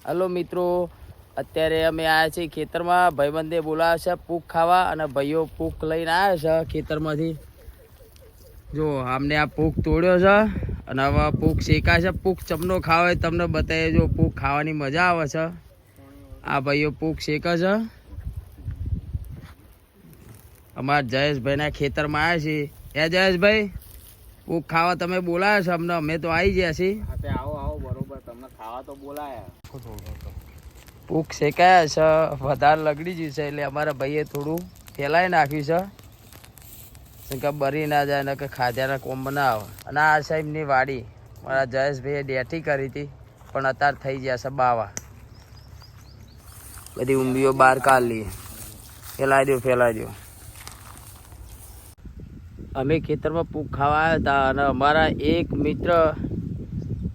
Hello મિત્રો, અત્યારે અમે આવ્યા છીએ ખેતરમાં. ભાઈબંધે બોલાવે છે પૂક ખાવા અને ભાઈઓ પૂક લઈને આવ્યા છે ખેતરમાંથી. જો આમને આ પૂક તોડ્યો છે અને હવે પૂક શેકાય છે. પૂક ચમનો ખાવા તમને બતાવીએ. જો પૂક ખાવાની મજા આવે છે. આ ભાઈઓ પૂક શેકે છે. અમારા જયેશભાઈના ખેતરમાં આવ્યા છીએ. એ જયેશભાઈ, પૂક ખાવા તમે બોલાયા છો અમને, અમે તો આવી ગયા છીએ. આવો આવો, બરોબર, તમને ખાવા તો બોલાયા. પૂક શેકાયા છે, વધારે લગડી ગયું છે એટલે અમારા ભાઈએ થોડું ફેલાઈ નાખ્યું છે કે બરી ના જાય ને કે ખાધ્યાના કોમ ના આવે. અને આ સાહેબની વાડી મારા જયેશભાઈએ ડેઠી કરી હતી પણ અત્યારે થઈ ગયા છે બાવા. બધી ઊંબીઓ બહાર કાઢી ફેલાઈ દો. અમે ખેતરમાં પૂક ખાવા આવ્યા હતા અને અમારા એક મિત્ર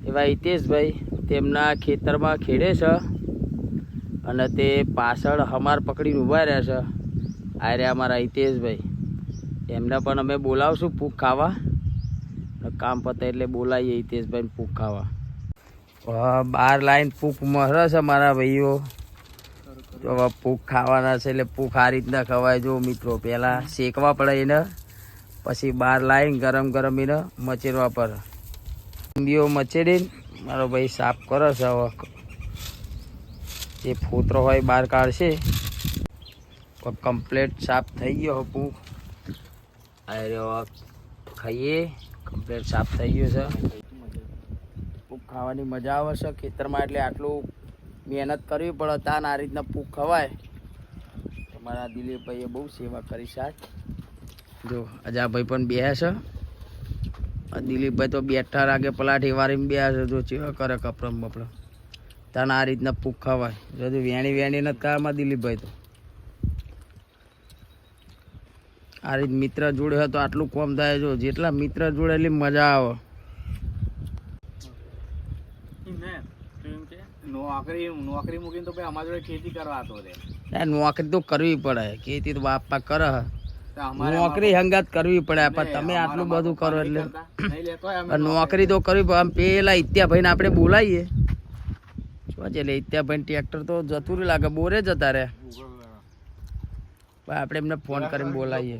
એવા હિતેશભાઈ તેમના ખેતરમાં ખેડે છે અને તે પાછળ હમાર પકડીને ઊભા રહ્યા છે. આ રહ્યા અમારા હિતેશભાઈ. એમને પણ અમે બોલાવશું પૂક ખાવા. કામ પતે એટલે બોલાવીએ હિતેશભાઈને પૂક ખાવા. બહાર લાઈન પૂક મરે છે મારા ભાઈઓ. તો હવે પૂક ખાવાના છે એટલે પૂક આ રીતના ખવાય. જો મિત્રો, પહેલાં શેકવા પડે એને, પછી બહાર લાવીને ગરમ ગરમ એને મચેરવા પડે. ઊંબીઓ મચેડીને મારો ભાઈ સાફ કરે છે. હવે જે ફોતરો હોય બહાર કાઢશે. કમ્પ્લેટ સાફ થઈ ગયો પૂક. આ ખાઈએ, કમ્પ્લેટ સાફ થઈ ગયો છે. પૂક ખાવાની મજા આવે છે ખેતરમાં, એટલે આટલું મહેનત કરવી પડે તાન આ રીતના પૂક ખવાય. તમારા દિલીપભાઈએ બહુ સેવા કરી છે. જો અજાભાઈ પણ બે છે. દિલીપભાઈ તો બેઠા રાગે પલાઠી વારીને બે છે. જો ચેવા કરે કપડમ બપડમ. તાને આ રીતના પૂક ખવાય. જો વેણી નથી ખાવામાં દિલીપભાઈ તો. આ રીત મિત્ર જોડે હોય તો આટલું કોમ થાય. જો જેટલા મિત્ર જોડે એટલી મજા આવે. નોકરી મૂકીને તો ભાઈ અમારા જોડે ખેતી કરવા હતો રે. નોકરી તો કરવી પડે. ખેતી તો બાપા કરે. નોકરી હંગાત કરવી પડે. પણ તમે આટલું બધું કરો એટલે નોકરી તો કરવી પડે. આમ પેલા ઇત્યાભાઈ ને આપણે બોલાવીએ. શું છે એટલે ઇત્યાભાઈ ટ્રેક્ટર તો જતું લાગે, બોરે જતા રે. આપણે એમને ફોન કરીને બોલાવીએ.